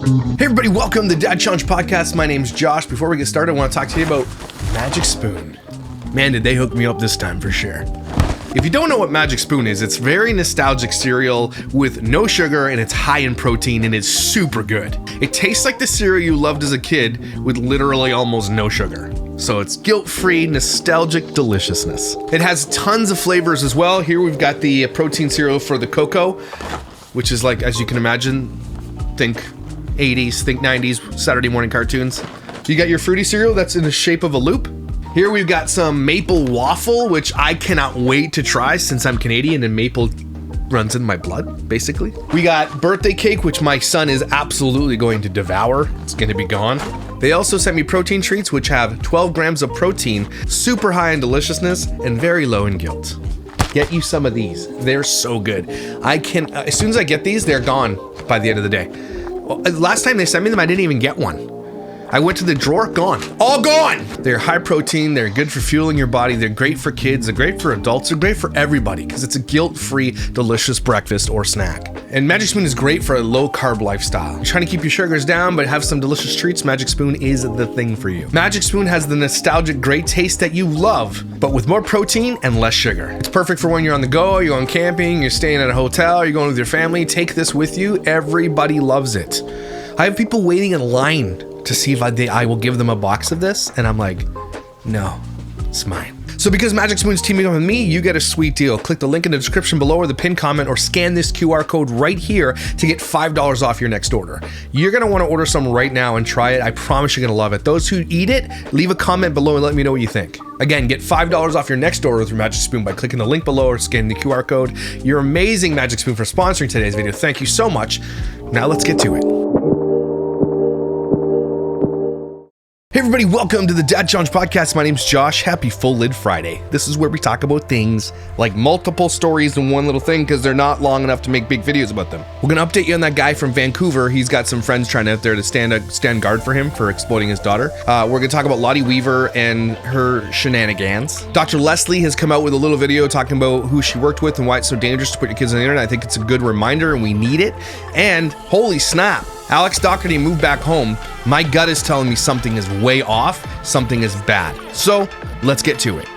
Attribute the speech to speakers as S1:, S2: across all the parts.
S1: Hey everybody, welcome to the Dad Challenge Podcast. My name's Josh. Before we get started, I want to talk to you about Magic Spoon. Man, did they hook me up this time for sure. If you don't know what Magic Spoon is, it's very nostalgic cereal with no sugar and it's high in protein and it's super good. It tastes like the cereal you loved as a kid with literally almost no sugar. So it's guilt-free, nostalgic deliciousness. It has tons of flavors as well. Here we've got the protein cereal for the cocoa, which is like, as you can imagine, think 80s, think 90s, Saturday morning cartoons. You got your fruity cereal that's in the shape of a loop. Here we've got some maple waffle, which I cannot wait to try since I'm Canadian and maple runs in my blood, basically. We got birthday cake, which my son is absolutely going to devour. It's going to be gone. They also sent me protein treats, which have 12 grams of protein, super high in deliciousness, and very low in guilt. Get you some of these. They're so good. As soon as I get these, they're gone by the end of the day. Last time they sent me them, I didn't even get one. I went to the drawer, gone. All gone! They're high protein, they're good for fueling your body, they're great for kids, they're great for adults, they're great for everybody because it's a guilt-free, delicious breakfast or snack. And Magic Spoon is great for a low-carb lifestyle. You're trying to keep your sugars down but have some delicious treats, Magic Spoon is the thing for you. Magic Spoon has the nostalgic great taste that you love, but with more protein and less sugar. It's perfect for when you're on the go, you're going camping, you're staying at a hotel, you're going with your family. Take this with you. Everybody loves it. I have people waiting in line to see if I will give them a box of this, and I'm like, no, it's mine. So because Magic Spoon's teaming up with me, you get a sweet deal. Click the link in the description below or the pinned comment or scan this QR code right here to get $5 off your next order. You're gonna wanna order some right now and try it. I promise you're gonna love it. Those who eat it, leave a comment below and let me know what you think. Again, get $5 off your next order through Magic Spoon by clicking the link below or scanning the QR code. You're amazing, Magic Spoon, for sponsoring today's video. Thank you so much. Now let's get to it. Hey everybody, welcome to the Dad Challenge Podcast. My name's Josh. Happy Full Lid Friday. This is where we talk about things like multiple stories in one little thing because they're not long enough to make big videos about them. We're gonna update you on that guy from Vancouver. He's got some friends trying out there to stand guard for him for exploiting his daughter. We're gonna talk about Lottie Weaver and her shenanigans. Dr. Leslie has come out with a little video talking about who she worked with and why it's so dangerous to put your kids on the internet. I think it's a good reminder and we need it. And holy snap, Alex Dougherty moved back home. My gut is telling me something is way off, something is bad. So let's get to it.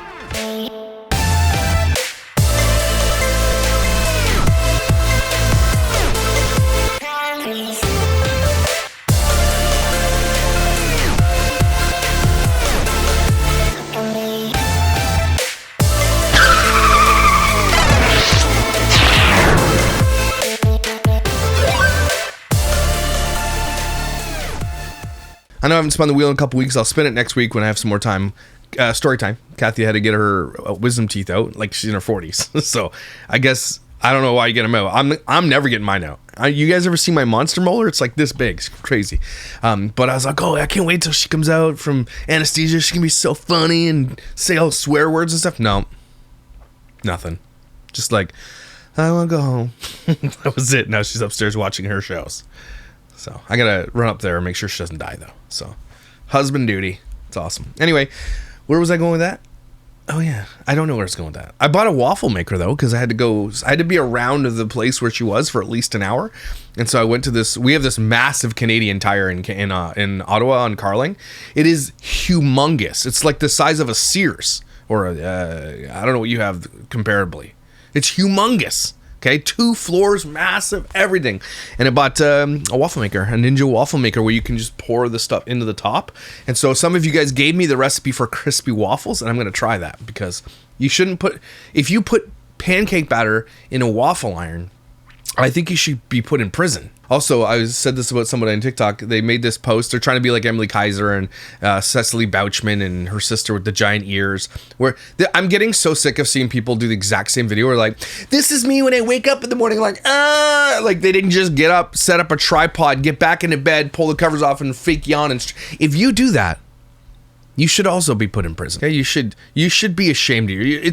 S1: I know I haven't spun the wheel in a couple weeks. I'll spin it next week when I have some more time. Story time. Kathy had to get her wisdom teeth out, like she's in her 40s. So I guess, I don't know why you get them out. I'm never getting mine out. You guys ever see my monster molar? It's like this big. It's crazy. But I was like, oh, I can't wait till she comes out from anesthesia. She can be so funny and say all swear words and stuff. No, nothing. Just like, I want to go home. That was it. Now she's upstairs watching her shows. So I gotta run up there and make sure she doesn't die though. So husband duty. It's awesome. Anyway, where was I going with that? Oh yeah, I don't know where it's going with that. I bought a waffle maker though because I had to be around the place where she was for at least an hour, and so I went to this. We have this massive Canadian Tire in Ottawa on Carling. It is humongous. It's like the size of a Sears or I don't know what you have comparably. It's humongous. Okay, 2 floors, massive, everything. And I bought a waffle maker, a Ninja waffle maker where you can just pour the stuff into the top. And so some of you guys gave me the recipe for crispy waffles, and I'm going to try that because you shouldn't if you put pancake batter in a waffle iron, I think you should be put in prison. Also, I said this about somebody on TikTok. They made this post. They're trying to be like Emily Kaiser and Cecily Bouchman and her sister with the giant ears. I'm getting so sick of seeing people do the exact same video. Where like, this is me when I wake up in the morning. Like they didn't just get up, set up a tripod, get back into bed, pull the covers off, and fake yawn. And if you do that, you should also be put in prison. Okay, you should be ashamed of you.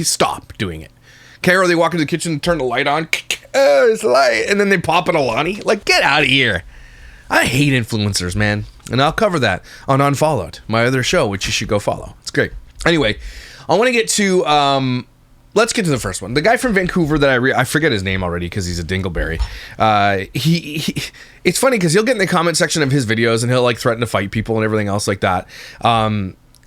S1: Stop doing it. Okay, or they walk into the kitchen and turn the light on. Oh, it's light. And then they pop an Alani. Like, get out of here. I hate influencers, man. And I'll cover that on Unfollowed, my other show, which you should go follow. It's great. Anyway, I want to get to let's get to the first one. The guy from Vancouver that I forget his name already because he's a dingleberry. He it's funny because he'll get in the comment section of his videos and he'll like threaten to fight people and everything else like that.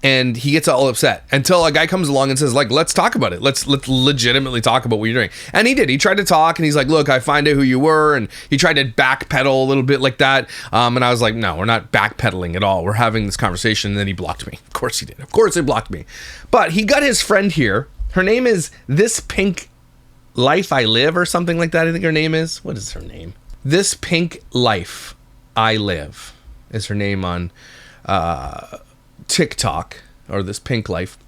S1: And he gets all upset until a guy comes along and says, like, let's talk about it. Let's legitimately talk about what you're doing. And he did. He tried to talk and he's like, look, I find out who you were. And he tried to backpedal a little bit like that. And I was like, no, we're not backpedaling at all. We're having this conversation. And then he blocked me. Of course he did. Of course he blocked me. But he got his friend here. Her name is This Pink Life I Live or something like that. I think her name is. What is her name? This Pink Life I Live is her name on TikTok, or This Pink Life.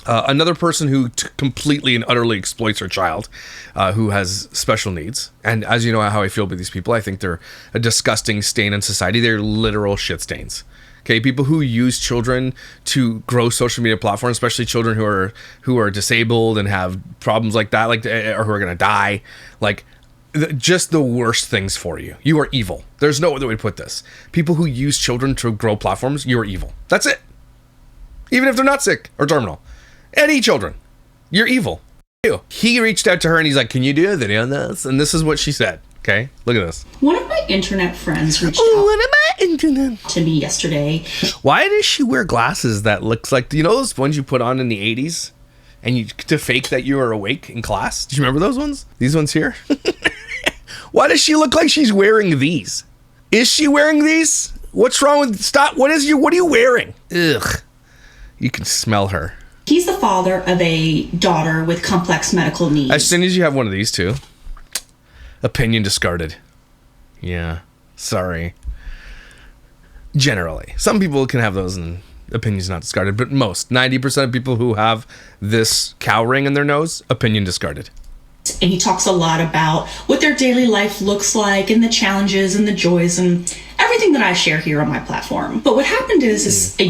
S1: Another person who completely and utterly exploits her child, who has special needs. And as you know how I feel about these people, I think they're a disgusting stain on society. They're literal shit stains. Okay, people who use children to grow social media platforms, especially children who are disabled and have problems like that, like, or who are gonna die, like, just the worst things for you. You are evil. There's no other way to put this. People who use children to grow platforms, you are evil. That's it. Even if they're not sick or terminal. Any children, you're evil. He reached out to her and he's like, can you do a video on this? And this is what she said. Okay, look at this.
S2: One of my internet friends reached out to me yesterday.
S1: Why does she wear glasses that looks like, you know those ones you put on in the 80s? And you to fake that you are awake in class? Do you remember those ones? These ones here? Why does she look like she's wearing these? Is she wearing these? What's wrong with, stop, what are you wearing? Ugh. You can smell her.
S2: He's the father of a daughter with complex medical needs.
S1: As soon as you have one of these two, opinion discarded. Yeah, sorry. Generally. Some people can have those and opinions not discarded, but most, 90% of people who have this cow ring in their nose, opinion discarded.
S2: And he talks a lot about what their daily life looks like and the challenges and the joys and everything that I share here on my platform. But what happened is a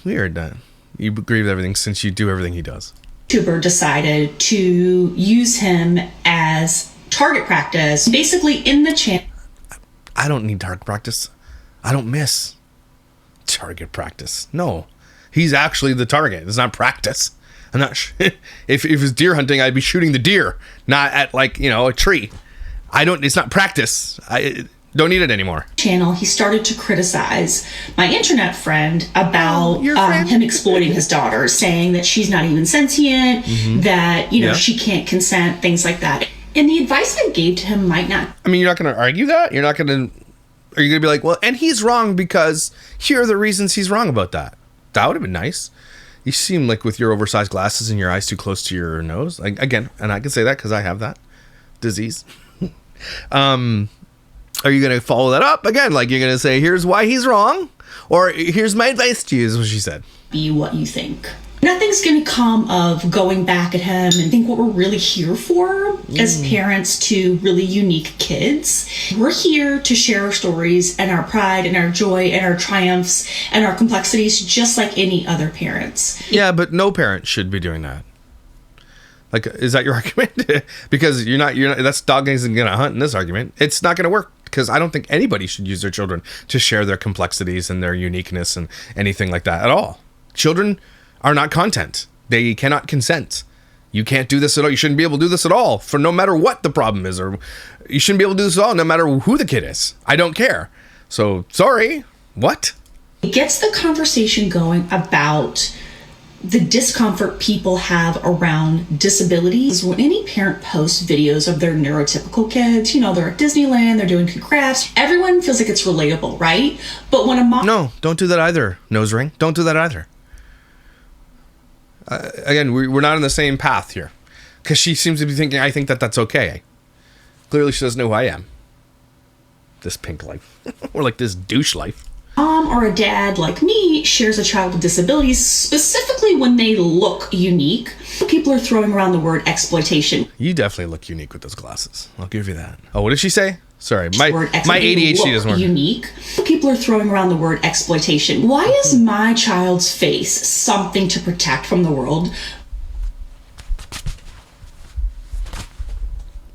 S1: Weird that you agree with everything since you do everything he does.
S2: YouTuber decided to use him as target practice, basically in the channel.
S1: I don't need target practice. I don't miss target practice. No, he's actually the target. It's not practice. I'm not if it was deer hunting, I'd be shooting the deer, not at, like, you know, a tree. It's not practice. I don't need it anymore.
S2: Channel, he started to criticize my internet friend about him exploiting his daughter, saying that she's not even sentient, that, you know, she can't consent, things like that. And the advice I gave to him might not.
S1: I mean, you're not going to argue that? Are you going to be like, well, and he's wrong because here are the reasons he's wrong about that? That would have been nice. You seem like with your oversized glasses and your eyes too close to your nose. Like, again, and I can say that because I have that disease. Are you going to follow that up? Again, like, you're going to say, here's why he's wrong, or here's my advice to you, is what she said.
S2: Be what you think. Nothing's going to come of going back at him and think what we're really here for as parents to really unique kids. We're here to share our stories and our pride and our joy and our triumphs and our complexities just like any other parents.
S1: Yeah, but no parent should be doing that. Like, is that your argument? Because you're not, that's dog isn't going to hunt in this argument. It's not going to work because I don't think anybody should use their children to share their complexities and their uniqueness and anything like that at all. Children are not content. They cannot consent. You can't do this at all. You shouldn't be able to do this at all for no matter what the problem is, or you shouldn't be able to do this at all no matter who the kid is. I don't care. So, sorry. What?
S2: It gets the conversation going about the discomfort people have around disabilities. When any parent posts videos of their neurotypical kids, you know, they're at Disneyland, they're doing crafts, everyone feels like it's relatable, right? But when a mom...
S1: No, don't do that either, nose ring. Don't do that either. Again, we're not on the same path here. Because she seems to be thinking, I think that's okay. Clearly she doesn't know who I am. This pink life. Or like this douche life.
S2: Mom or a dad like me shares a child with disabilities, specifically when they look unique. People are throwing around the word exploitation.
S1: You definitely look unique with those glasses. I'll give you that. Oh, what did she say? Sorry, my ADHD doesn't work.
S2: Unique. People are throwing around the word exploitation. Why is my child's face something to protect from the world?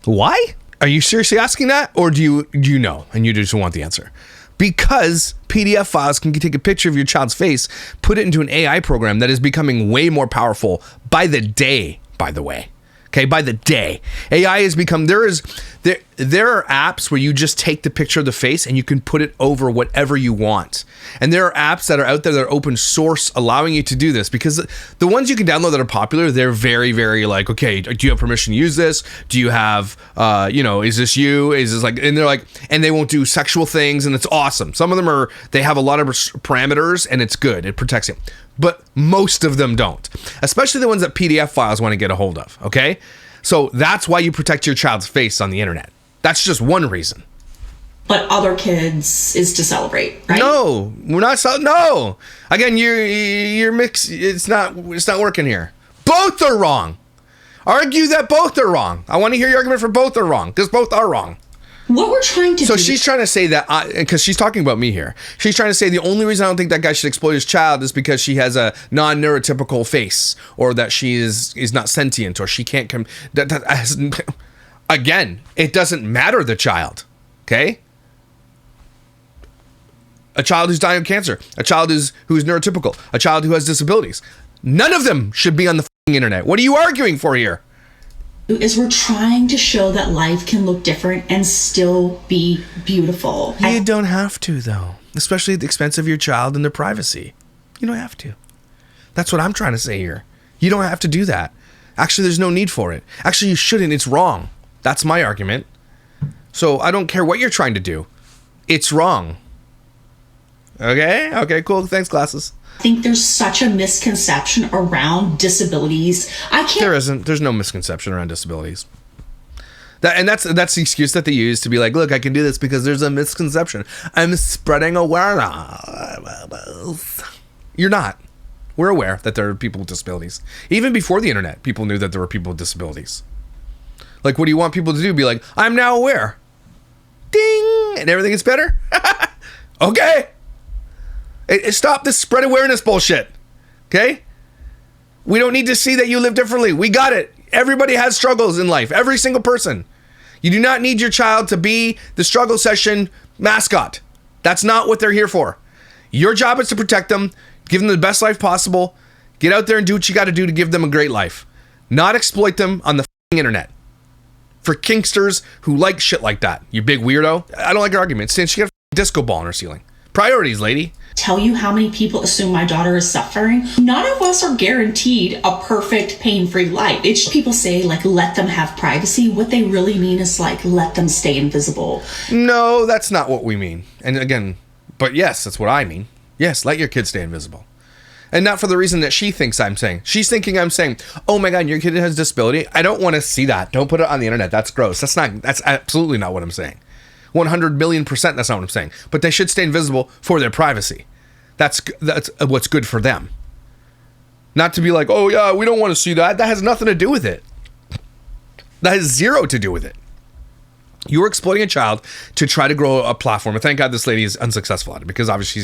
S1: Why? Are you seriously asking that? Or do you know and you just want the answer? Because PDF files can take a picture of your child's face, put it into an AI program that is becoming way more powerful by the day. by the way. Okay, by the day. AI has become, there are apps where you just take the picture of the face and you can put it over whatever you want. And there are apps that are out there that are open source allowing you to do this, because the ones you can download that are popular, they're very, very like, okay, do you have permission to use this? Do you have, is this you? Is this like, and they're like, and they won't do sexual things, and it's awesome. Some of them they have a lot of parameters, and it's good. It protects you. But most of them don't, especially the ones that PDF files want to get a hold of, okay? So that's why you protect your child's face on the internet. That's just one reason.
S2: But other kids is to celebrate, right?
S1: No, we're not. No. Again, you're mixed. It's not working here. Both are wrong. Argue that both are wrong. I want to hear your argument for both are wrong, because both are wrong.
S2: What we're trying to do...
S1: So she's trying to say that, because she's talking about me here. She's trying to say the only reason I don't think that guy should exploit his child is because she has a non-neurotypical face, or that she is not sentient, or she can't come... Again, it doesn't matter the child, okay? A child who's dying of cancer, a child who's neurotypical, a child who has disabilities. None of them should be on the internet. What are you arguing for here?
S2: Is we're trying to show that life can look different and still be beautiful.
S1: You don't have to, though, especially at the expense of your child and their privacy. You don't have to. That's what I'm trying to say here. You don't have to do that. Actually, there's no need for it. Actually, you shouldn't. It's wrong. That's my argument. So I don't care what you're trying to do. It's wrong. Okay, cool. Thanks, glasses.
S2: I think there's such a misconception around disabilities.
S1: There isn't. There's no misconception around disabilities. That's the excuse that they use to be like, look, I can do this because there's a misconception. I'm spreading awareness. You're not. We're aware that there are people with disabilities. Even before the internet, people knew that there were people with disabilities. Like, what do you want people to do? Be like, I'm now aware. Ding! And everything gets better? Okay. Stop this spread awareness bullshit. Okay? We don't need to see that you live differently. We got it. Everybody has struggles in life. Every single person. You do not need your child to be the struggle session mascot. That's not what they're here for. Your job is to protect them, give them the best life possible, get out there and do what you got to do to give them a great life. Not exploit them on the internet. For kinksters who like shit like that. You big weirdo. I don't like your argument. Since she got a disco ball on her ceiling. Priorities, lady.
S2: Tell you how many people assume my daughter is suffering. None of us are guaranteed a perfect pain-free life. It's people say like, let them have privacy. What they really mean is like, let them stay invisible.
S1: No, that's not what we mean. And again, but yes, that's what I mean. Yes, let your kids stay invisible. And not for the reason that she thinks I'm saying. She's thinking I'm saying, oh my God, your kid has a disability. I don't want to see that. Don't put it on the internet. That's gross. That's absolutely not what I'm saying. 100 million%, that's not what I'm saying. But they should stay invisible for their privacy. That's what's good for them. Not to be like, oh yeah, we don't want to see that. That has nothing to do with it. That has zero to do with it. You're exploiting a child to try to grow a platform. And thank God this lady is unsuccessful at it, because obviously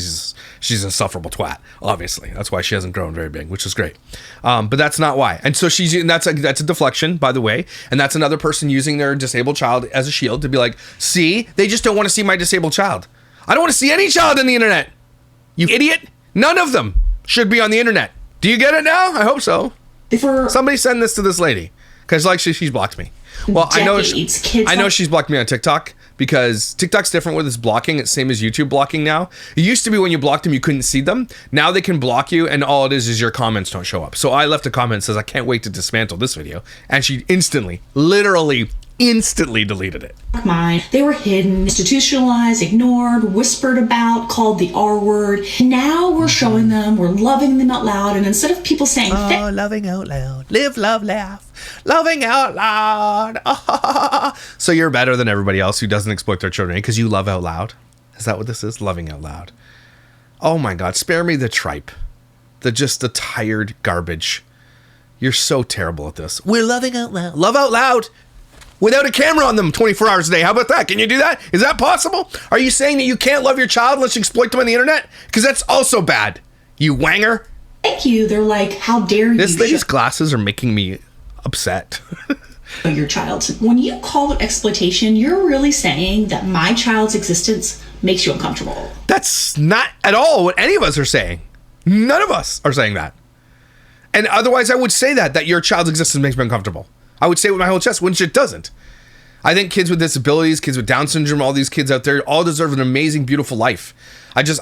S1: she's an insufferable twat. Obviously, that's why she hasn't grown very big, which is great. But that's not why. And so that's a deflection, by the way. And that's another person using their disabled child as a shield to be like, see, they just don't want to see my disabled child. I don't want to see any child on the internet. You idiot. None of them should be on the internet. Do you get it now? I hope so. Somebody send this to this lady, because like she's blocked me. Well, I know she's blocked me on TikTok, because TikTok's different with its blocking. It's same as YouTube blocking now. It used to be when you blocked them, you couldn't see them. Now they can block you, and all it is your comments don't show up. So I left a comment that says, I can't wait to dismantle this video. And she literally instantly deleted it.
S2: Mine. They were hidden, institutionalized, ignored, whispered about, called the R word. Now we're showing them, we're loving them out loud, and instead of people saying,
S1: oh, loving out loud, live, love, laugh, loving out loud. So you're better than everybody else who doesn't exploit their children because you love out loud? Is that what this is? Loving out loud. Oh my God, spare me the tripe. The tired garbage. You're so terrible at this. We're loving out loud. Love out loud. Without a camera on them 24 hours a day. How about that? Can you do that? Is that possible? Are you saying that you can't love your child unless you exploit them on the internet? Because that's also bad. You wanger.
S2: Thank you. They're like, how dare you?
S1: This lady's glasses are making me upset.
S2: Your child. When you call it exploitation, you're really saying that my child's existence makes you uncomfortable.
S1: That's not at all what any of us are saying. None of us are saying that. And otherwise, I would say that your child's existence makes me uncomfortable. I would say it with my whole chest, which it doesn't. I think kids with disabilities, kids with Down syndrome, all these kids out there all deserve an amazing, beautiful life. There's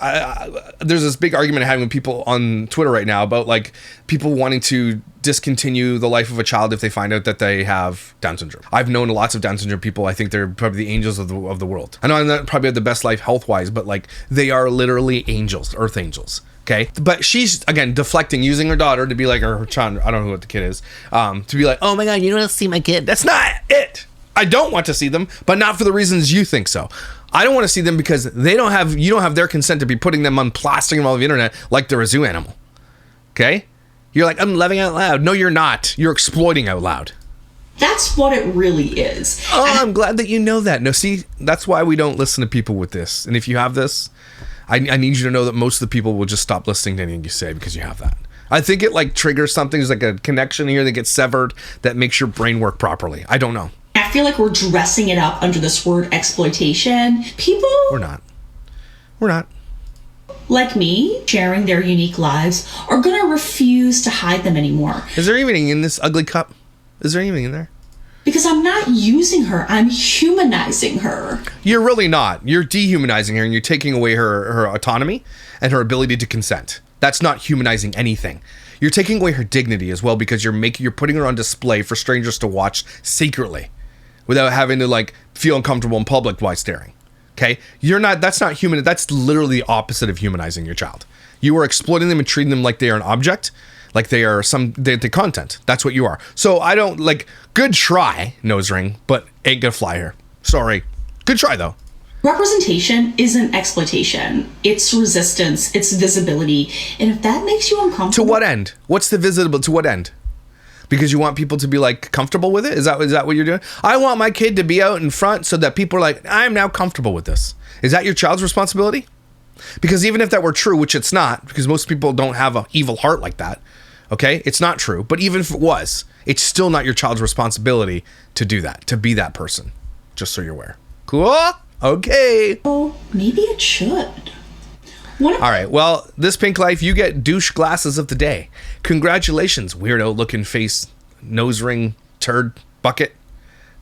S1: this big argument I'm having with people on Twitter right now about like people wanting to discontinue the life of a child if they find out that they have Down syndrome. I've known lots of Down syndrome people. I think they're probably the angels of the world. I know I'm not probably have the best life health-wise, but like they are literally angels, earth angels. Okay, but she's again deflecting, using her daughter to be like, or her child, I don't know what the kid is, to be like, oh my god, you don't want to see my kid. That's not it. I don't want to see them, but not for the reasons you think so. I don't want to see them because you don't have their consent to be putting them on, plastering them all over the internet like they're a zoo animal. Okay, you're like, I'm loving out loud. No, you're not. You're exploiting out loud.
S2: That's what it really is.
S1: Oh, I'm glad that you know that. No, see, that's why we don't listen to people with this. And if you have this, I need you to know that most of the people will just stop listening to anything you say because you have that. I think it like triggers something. There's like a connection here that gets severed that makes your brain work properly. I don't know.
S2: I feel like we're dressing it up under this word exploitation. People...
S1: We're not.
S2: Like me, sharing their unique lives, are going to refuse to hide them anymore.
S1: Is there anything in this ugly cup? Is there anything in there?
S2: Because I'm not using her. I'm humanizing her.
S1: You're really not. You're dehumanizing her and you're taking away her autonomy and her ability to consent. That's not humanizing anything. You're taking away her dignity as well because you're putting her on display for strangers to watch secretly without having to like feel uncomfortable in public while staring. Okay? That's not human. That's literally the opposite of humanizing your child. You are exploiting them and treating them like they are an object, like they are the content. That's what you are. So I don't like, good try, nose ring, but ain't gonna fly here. Sorry. Good try though.
S2: Representation isn't exploitation. It's resistance. It's visibility. And if that makes you uncomfortable...
S1: To what end? What's the visible? To what end? Because you want people to be like comfortable with it? Is that what you're doing? I want my kid to be out in front so that people are like, I'm now comfortable with this. Is that your child's responsibility? Because even if that were true, which it's not, because most people don't have an evil heart like that, okay? It's not true. But even if it was, it's still not your child's responsibility to do that, to be that person. Just so you're aware. Cool? Okay.
S2: Oh, maybe it should.
S1: All right. Well, this Pink Life, you get douche glasses of the day. Congratulations, weirdo looking face, nose ring, turd bucket.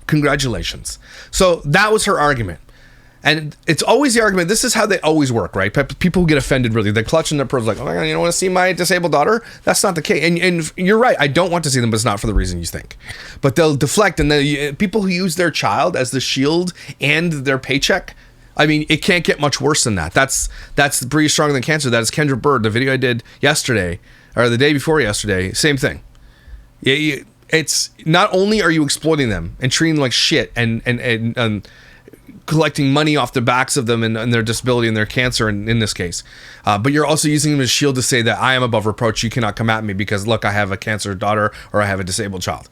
S1: Congratulations. So that was her argument. And it's always the argument. This is how they always work, right? People get offended, really. They're clutching their pearls like, oh my God, you don't want to see my disabled daughter? That's not the case. And you're right. I don't want to see them, but it's not for the reason you think. But they'll deflect. And people who use their child as the shield and their paycheck, I mean, it can't get much worse than that. That's Breathe Stronger Than Cancer. That is Kendra Bird. The video I did yesterday, or the day before yesterday, same thing. It's not only are you exploiting them and treating them like shit and collecting money off the backs of them and their disability and their cancer in this case, but you're also using them as a shield to say that I am above reproach. You cannot come at me because look, I have a cancer daughter or I have a disabled child.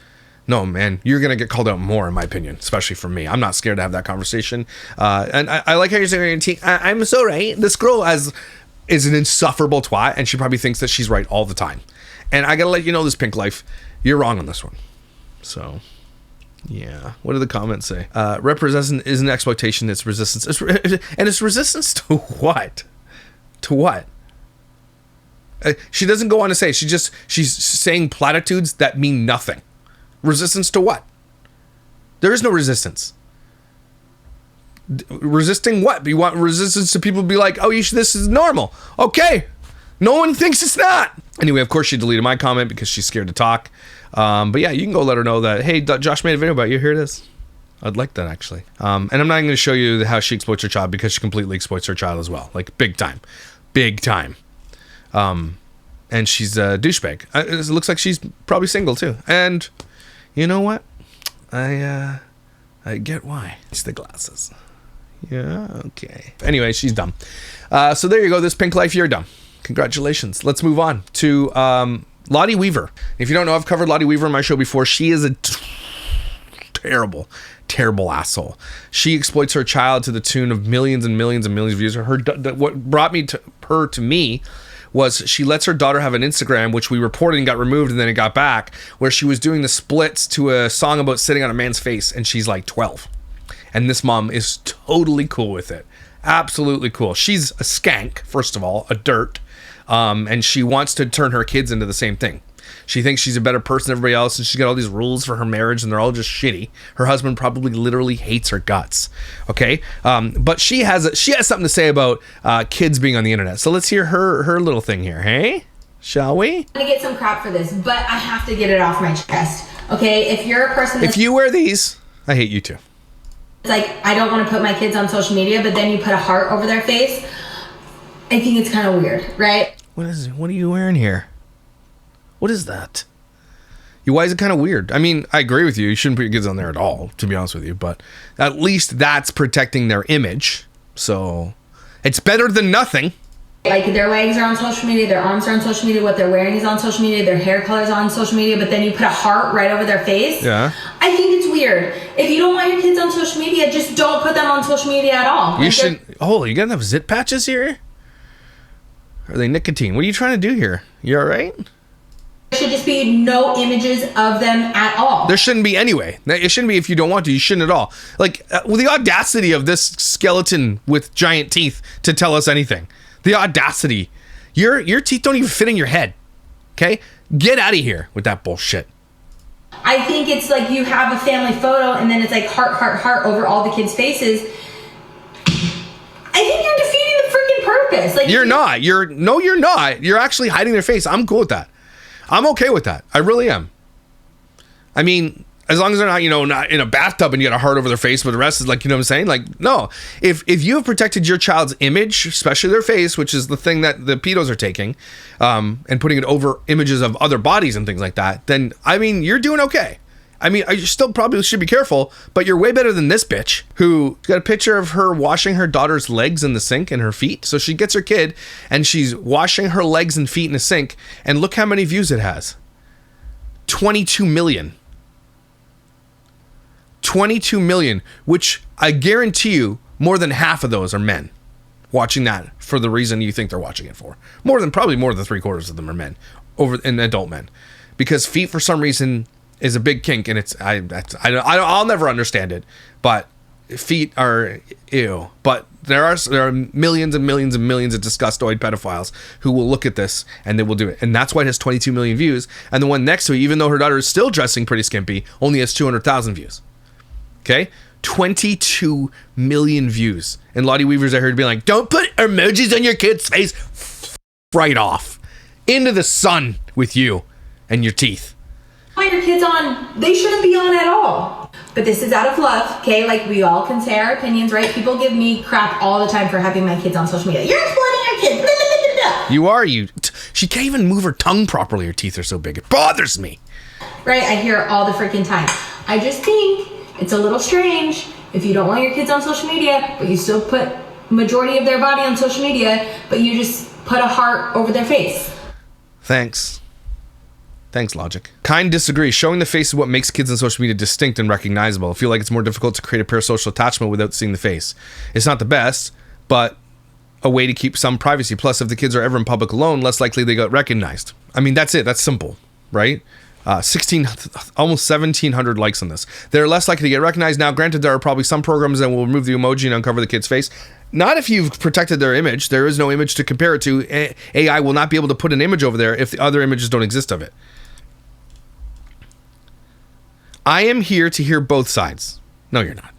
S1: No, man, you're going to get called out more, in my opinion, especially from me. I'm not scared to have that conversation. And I like how you're saying, I'm so right. This girl is an insufferable twat, and she probably thinks that she's right all the time. And I got to let you know, this Pink Life, you're wrong on this one. So, yeah. What do the comments say? Representation isn't exploitation, it's resistance. And it's resistance to what? To what? She doesn't go on to say. She's saying platitudes that mean nothing. Resistance to what? There is no resistance. Resisting what? You want resistance to people to be like, oh, this is normal. Okay. No one thinks it's not. Anyway, of course, she deleted my comment because she's scared to talk. But yeah, you can go let her know that, hey, Josh made a video about you. Here it is. I'd like that, actually. And I'm not going to show you how she exploits her child because she completely exploits her child as well. Like, big time. Big time. And she's a douchebag. It looks like she's probably single, too. And... you know what? I get why. It's the glasses. Yeah, okay. Anyway, she's dumb. So there you go. This Pink Life, you're dumb. Congratulations. Let's move on to Lottie Weaver. If you don't know, I've covered Lottie Weaver on my show before. She is a terrible, terrible asshole. She exploits her child to the tune of millions and millions and millions of views. What brought her to me was she lets her daughter have an Instagram, which we reported and got removed and then it got back, where she was doing the splits to a song about sitting on a man's face, and she's like 12. And this mom is totally cool with it. Absolutely cool. She's a skank, first of all, a dirt, and she wants to turn her kids into the same thing. She thinks she's a better person than everybody else, and she's got all these rules for her marriage, and they're all just shitty. Her husband probably literally hates her guts. Okay, but she has something to say about kids being on the internet. So let's hear her little thing here. Hey, shall we?
S3: I'm gonna get some crap for this, but I have to get it off my chest. Okay, if you're a person that's,
S1: if you wear these, I hate you too.
S3: it's like, I don't want to put my kids on social media, but then you put a heart over their face, I think it's kind of weird, right?
S1: What are you wearing here? What is that? Why is it kind of weird? I mean, I agree with you. You shouldn't put your kids on there at all, to be honest with you. But at least that's protecting their image. So it's better than nothing.
S3: Like, their legs are on social media, their arms are on social media, what they're wearing is on social media, their hair color is on social media, but then you put a heart right over their face.
S1: Yeah.
S3: I think it's weird. If you don't want your kids on social media, just don't put them on social media at all.
S1: You shouldn't. Oh, you got enough zit patches here? Are they nicotine? What are you trying to do here? You all right?
S3: There should just be no images of them at all.
S1: There shouldn't be anyway. It shouldn't be if you don't want to. You shouldn't at all. Like, with the audacity of this skeleton with giant teeth to tell us anything. The audacity. Your teeth don't even fit in your head. Okay? Get out of here with that bullshit.
S3: I think it's like you have a family photo and then it's like heart, heart, heart over all the kids' faces. I think you're defeating the freaking purpose. Like,
S1: You're not. You're not. You're actually hiding their face. I'm cool with that. I'm okay with that. I really am. I mean, as long as they're not, not in a bathtub and you got a heart over their face, but the rest is like, you know what I'm saying? Like, no. If you have protected your child's image, especially their face, which is the thing that the pedos are taking, and putting it over images of other bodies and things like that, then, I mean, you're doing okay. I mean, you still probably should be careful, but you're way better than this bitch who got a picture of her washing her daughter's legs in the sink and her feet. So she gets her kid and she's washing her legs and feet in the sink. And look how many views it has. 22 million. 22 million, which I guarantee you more than half of those are men watching that for the reason you think they're watching it for. Probably more than 3/4 of them are men, and adult men, because feet for some reason is a big kink, and I'll never understand it, but feet are ew. But there are millions and millions and millions of disgustoid pedophiles who will look at this and they will do it, and that's why it has 22 million views. And the one next to it, even though her daughter is still dressing pretty skimpy, only has 200,000 views. Okay, 22 million views. And Lottie Weaver's I heard be like, "Don't put emojis on your kid's face." Right off into the sun with you and your teeth.
S3: Put your kids on, they shouldn't be on at all. But this is out of love, okay? Like, we all can say our opinions, right? People give me crap all the time for having my kids on social media. You're exploiting your kids. Blah, blah, blah, blah.
S1: You are. She can't even move her tongue properly. Her teeth are so big. It bothers me.
S3: Right? I hear it all the freaking time. I just think it's a little strange if you don't want your kids on social media, but you still put majority of their body on social media, but you just put a heart over their face.
S1: Thanks, Logic. Kind disagree. Showing the face is what makes kids on social media distinct and recognizable. I feel like it's more difficult to create a parasocial attachment without seeing the face. It's not the best, but a way to keep some privacy. Plus, if the kids are ever in public alone, less likely they got recognized. I mean, that's it. That's simple, right? Almost 1,700 likes on this. They're less likely to get recognized. Now, granted, there are probably some programs that will remove the emoji and uncover the kid's face. Not if you've protected their image. There is no image to compare it to. AI will not be able to put an image over there if the other images don't exist of it. I am here to hear both sides. No, you're not.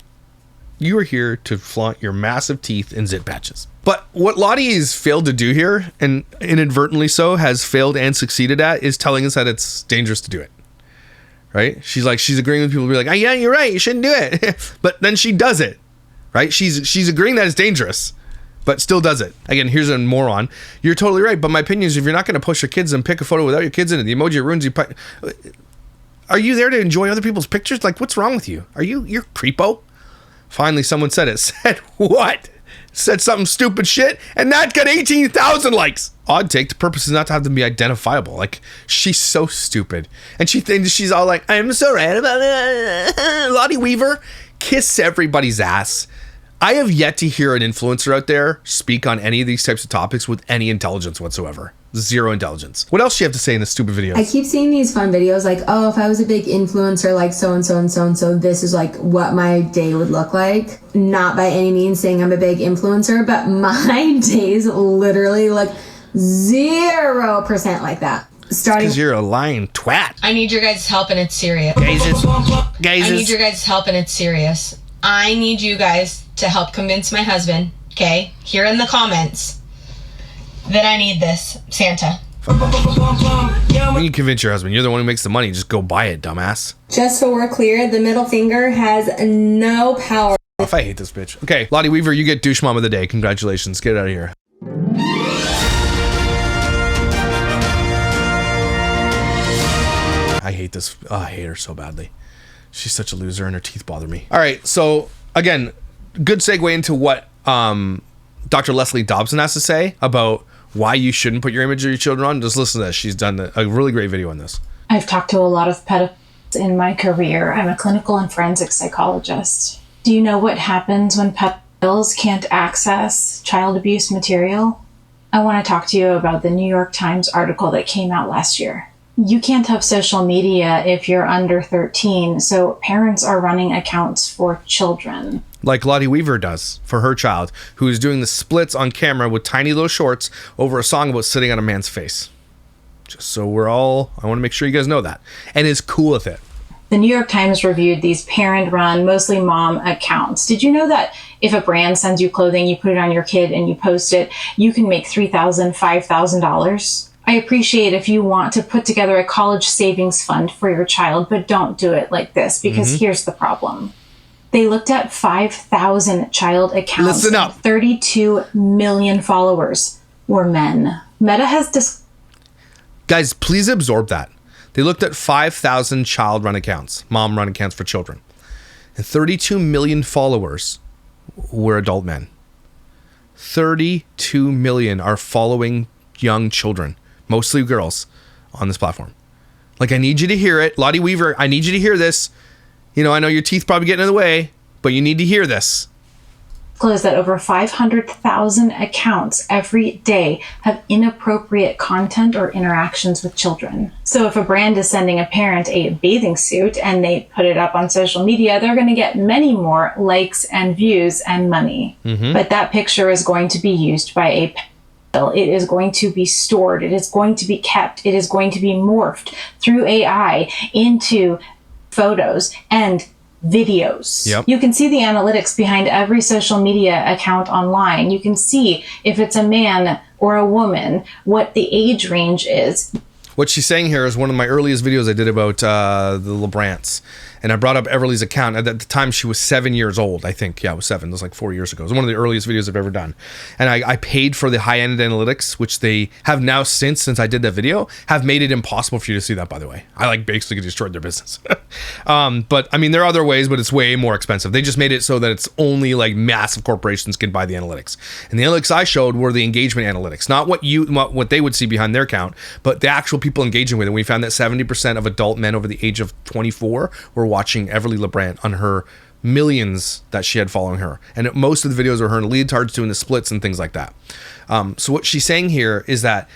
S1: You are here to flaunt your massive teeth and zit patches. But what Lottie has failed to do here, and inadvertently so has failed and succeeded at, is telling us that it's dangerous to do it. Right? She's agreeing with people to be like, "Oh, yeah, you're right, you shouldn't do it." But then she does it. Right? She's agreeing that it's dangerous, but still does it. Again, here's a moron. You're totally right, but my opinion is if you're not going to push your kids and pick a photo without your kids in it, the emoji ruins you. Are you there to enjoy other people's pictures? Like, what's wrong with you? You're creepo? Finally, someone said it. Said what? Said something stupid shit, and that got 18,000 likes. Odd take. The purpose is not to have them be identifiable. Like, she's so stupid. And she thinks she's all like, "I'm so right about it." Lottie Weaver, kiss everybody's ass. I have yet to hear an influencer out there speak on any of these types of topics with any intelligence whatsoever. Zero intelligence. What else do you have to say in this stupid video?
S4: I keep seeing these fun videos like, oh, if I was a big influencer like so-and-so and so-and-so, this is like what my day would look like. Not by any means saying I'm a big influencer, but my days literally look 0% like that. starting.
S1: Because you're a lying twat.
S3: I need your guys' help and it's serious. I need your guys' help and it's serious. I need you guys to help convince my husband, okay, here in the comments, that I need this, Santa.
S1: When you convince your husband, you're the one who makes the money. Just go buy it, dumbass.
S4: Just so we're clear, the middle finger has no power.
S1: If I hate this bitch. Okay, Lottie Weaver, you get douche mom of the day. Congratulations. Get it out of here. I hate this. Oh, I hate her so badly. She's such a loser and her teeth bother me. All right, so again, good segue into what Dr. Leslie Dobson has to say about why you shouldn't put your image of your children on. Just listen to this. She's done a really great video on this.
S5: I've talked to a lot of pedophiles in my career. I'm a clinical and forensic psychologist. Do you know what happens when pedophiles can't access child abuse material? I want to talk to you about the New York Times article that came out last year. You can't have social media if you're under 13, so parents are running accounts for children.
S1: Like Lottie Weaver does for her child, who is doing the splits on camera with tiny little shorts over a song about sitting on a man's face. Just so I want to make sure you guys know that. And is cool with it.
S5: The New York Times reviewed these parent-run, mostly mom accounts. Did you know that if a brand sends you clothing, you put it on your kid and you post it, you can make $3,000, $5,000? I appreciate if you want to put together a college savings fund for your child, but don't do it like this, because here's the problem. They looked at 5,000 child accounts.
S1: Listen up.
S5: 32 million followers were men. Meta has
S1: Guys, please absorb that. They looked at 5,000 child-run accounts, mom-run accounts for children. And 32 million followers were adult men. 32 million are following young children, mostly girls, on this platform. Like, I need you to hear it. Lottie Weaver, I need you to hear this. You know, I know your teeth probably getting in the way, but you need to hear this.
S5: disclosed that over 500,000 accounts every day have inappropriate content or interactions with children. So if a brand is sending a parent a bathing suit and they put it up on social media, they're going to get many more likes and views and money. Mm-hmm. But that picture is going to be used by a it is going to be stored. It is going to be kept. It is going to be morphed through AI into photos and videos. Yep. You can see the analytics behind every social media account online. You can see if it's a man or a woman, what the age range is.
S1: What she's saying here is one of my earliest videos I did about the LeBrants. And I brought up Everly's account. At the time, she was 7 years old, I think. Yeah, it was 7. It was like 4 years ago. It was one of the earliest videos I've ever done. And I paid for the high-end analytics, which they have now since I did that video, have made it impossible for you to see that, by the way. I basically destroyed their business. But, I mean, there are other ways, but it's way more expensive. They just made it so that it's only like massive corporations can buy the analytics. And the analytics I showed were the engagement analytics. Not what they would see behind their account, but the actual people engaging with it. We found that 70% of adult men over the age of 24 were watching Everly LeBrant on her millions that she had following her. And most of the videos are her in leotards doing the splits and things like that. So what she's saying here is that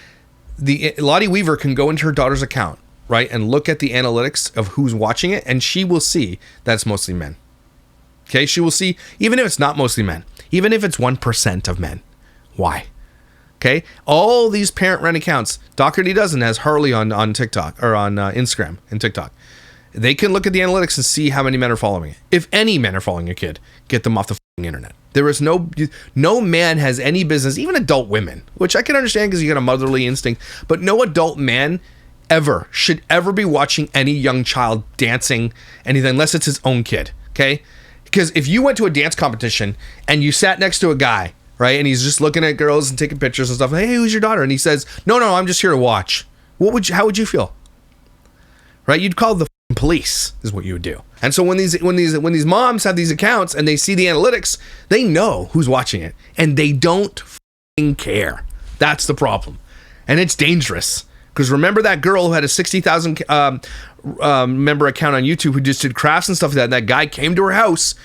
S1: Lottie Weaver can go into her daughter's account, right, and look at the analytics of who's watching it, and she will see that it's mostly men. Okay, she will see, even if it's not mostly men, even if it's 1% of men. Why? Okay, all these parent-run accounts, Dougherty doesn't, has Harley on TikTok, or on Instagram and TikTok. They can look at the analytics and see how many men are following it. If any men are following your kid, get them off the internet. There is no man has any business, even adult women, which I can understand because you got a motherly instinct, but no adult man should ever be watching any young child dancing anything unless it's his own kid, okay? Because if you went to a dance competition and you sat next to a guy, right, and he's just looking at girls and taking pictures and stuff, hey, who's your daughter? And he says, no, I'm just here to watch. How would you feel? Right? You'd call the police is what you would do. And so when these moms have these accounts and they see the analytics, they know who's watching it and they don't care. That's the problem. And it's dangerous. Because remember that girl who had a 60,000 member account on YouTube who just did crafts and stuff like that, and that guy came to her house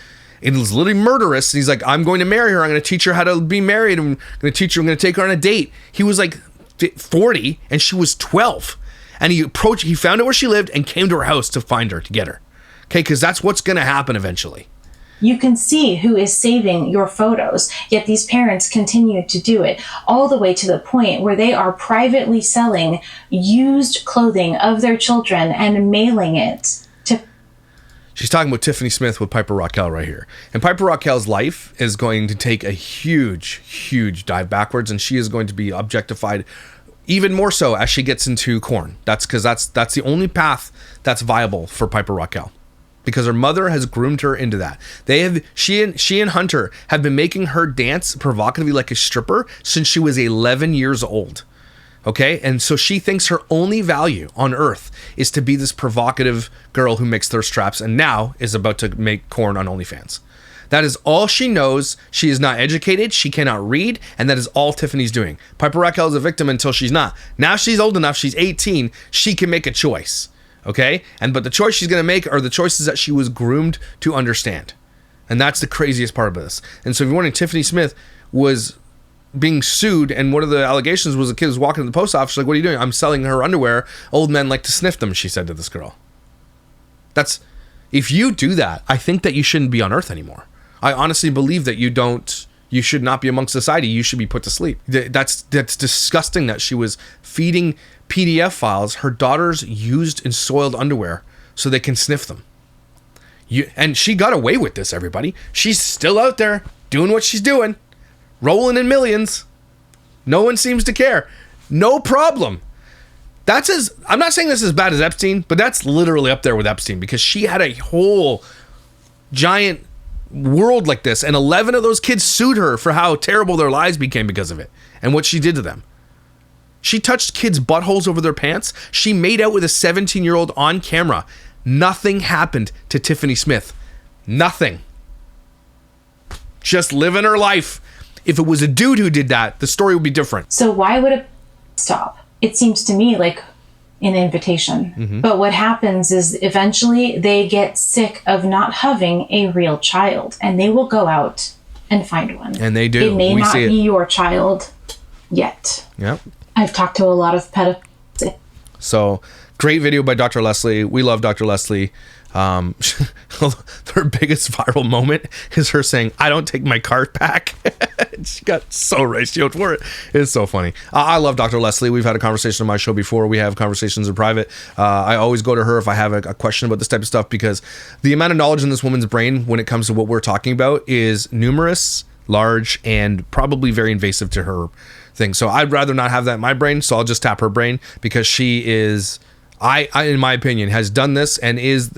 S1: and it was literally murderous. And he's like, I'm going to marry her. I'm going to teach her how to be married. I'm going to take her on a date. He was like 40 and she was 12. And he found out where she lived and came to her house to find her, to get her. Okay, because that's what's going to happen eventually.
S5: You can see who is saving your photos, yet these parents continue to do it, all the way to the point where they are privately selling used clothing of their children and mailing it to...
S1: She's talking about Tiffany Smith with Piper Raquel right here. And Piper Raquel's life is going to take a huge, huge dive backwards, and she is going to be objectified even more so as she gets into corn. That's because that's the only path that's viable for Piper Raquel, because her mother has groomed her into that. She and Hunter have been making her dance provocatively like a stripper since she was 11 years old. Okay, and so she thinks her only value on earth is to be this provocative girl who makes thirst traps, and now is about to make corn on OnlyFans. That is all she knows. She is not educated. She cannot read. And that is all Tiffany's doing. Piper Raquel is a victim until she's not. Now she's old enough. She's 18. She can make a choice. Okay? But the choice she's going to make are the choices that she was groomed to understand. And that's the craziest part of this. And so if you're wondering, Tiffany Smith was being sued, and one of the allegations was a kid was walking to the post office. She's like, what are you doing? I'm selling her underwear. Old men like to sniff them, she said to this girl. If you do that, I think that you shouldn't be on earth anymore. I honestly believe that you should not be amongst society. You should be put to sleep. That's disgusting that she was feeding PDF files her daughter's used and soiled underwear so they can sniff them. And she got away with this, everybody. She's still out there doing what she's doing, rolling in millions. No one seems to care. No problem. I'm not saying this is as bad as Epstein, but that's literally up there with Epstein, because she had a whole giant world like this, and 11 of those kids sued her for how terrible their lives became because of it and what she did to them. She touched kids' buttholes over their pants. She made out with a 17-year-old on camera. Nothing happened to Tiffany Smith. Nothing. Just living her life. If it was a dude who did that, the story would be different.
S5: So why would it stop? It seems to me like an invitation. Mm-hmm. But what happens is eventually they get sick of not having a real child, and they will go out and find one.
S1: And they do.
S5: It may not be your child yet.
S1: Yep.
S5: I've talked to a lot of pedophiles.
S1: So, great video by Dr. Leslie. We love Dr. Leslie. Her biggest viral moment is her saying, "I don't take my card back." She got so ratioed for it. It's so funny. I love Dr. Leslie. We've had a conversation on my show before. We have conversations in private. I always go to her if I have a question about this type of stuff, because the amount of knowledge in this woman's brain when it comes to what we're talking about is numerous, large, and probably very invasive to her thing. So I'd rather not have that in my brain, so I'll just tap her brain, because she is, I in my opinion, has done this and is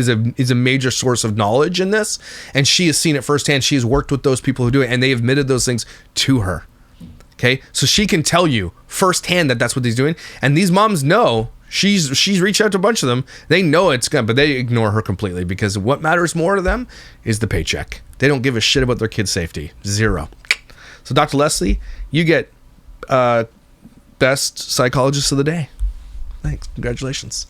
S1: a major source of knowledge in this, and she has seen it firsthand. She has worked with those people who do it, and they admitted those things to her. Okay, so she can tell you firsthand that that's what he's doing, and these moms know. She's reached out to a bunch of them. They know it's gonna, but they ignore her completely, because what matters more to them is the paycheck. They don't give a shit about their kids' safety. Zero. So Dr. Leslie, you get best psychologist of the day. Thanks. Congratulations.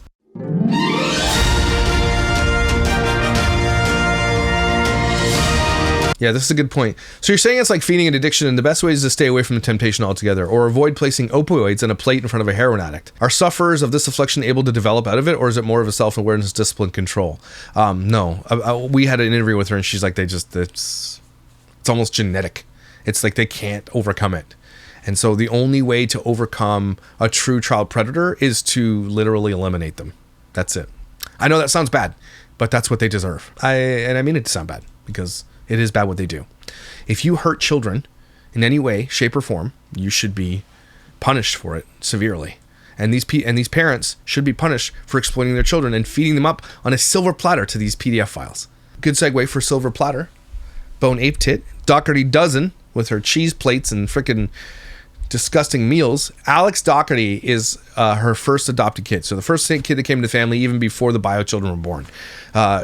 S1: Yeah, this is a good point. So you're saying it's like feeding an addiction, and the best way is to stay away from the temptation altogether, or avoid placing opioids on a plate in front of a heroin addict. Are sufferers of this affliction able to develop out of it, or is it more of a self-awareness, discipline, control? No. We had an interview with her, and she's like, it's almost genetic. It's like they can't overcome it. And so the only way to overcome a true child predator is to literally eliminate them. That's it. I know that sounds bad, but that's what they deserve. I mean it to sound bad, because it is bad what they do. If you hurt children in any way, shape, or form, you should be punished for it severely. And these parents should be punished for exploiting their children and feeding them up on a silver platter to these PDF files. Good segue for silver platter. Bone Ape Tit, Dougherty Dozen with her cheese plates and frickin' disgusting meals. Alex Dougherty is her first adopted kid. So the first kid that came to the family, even before the bio children were born,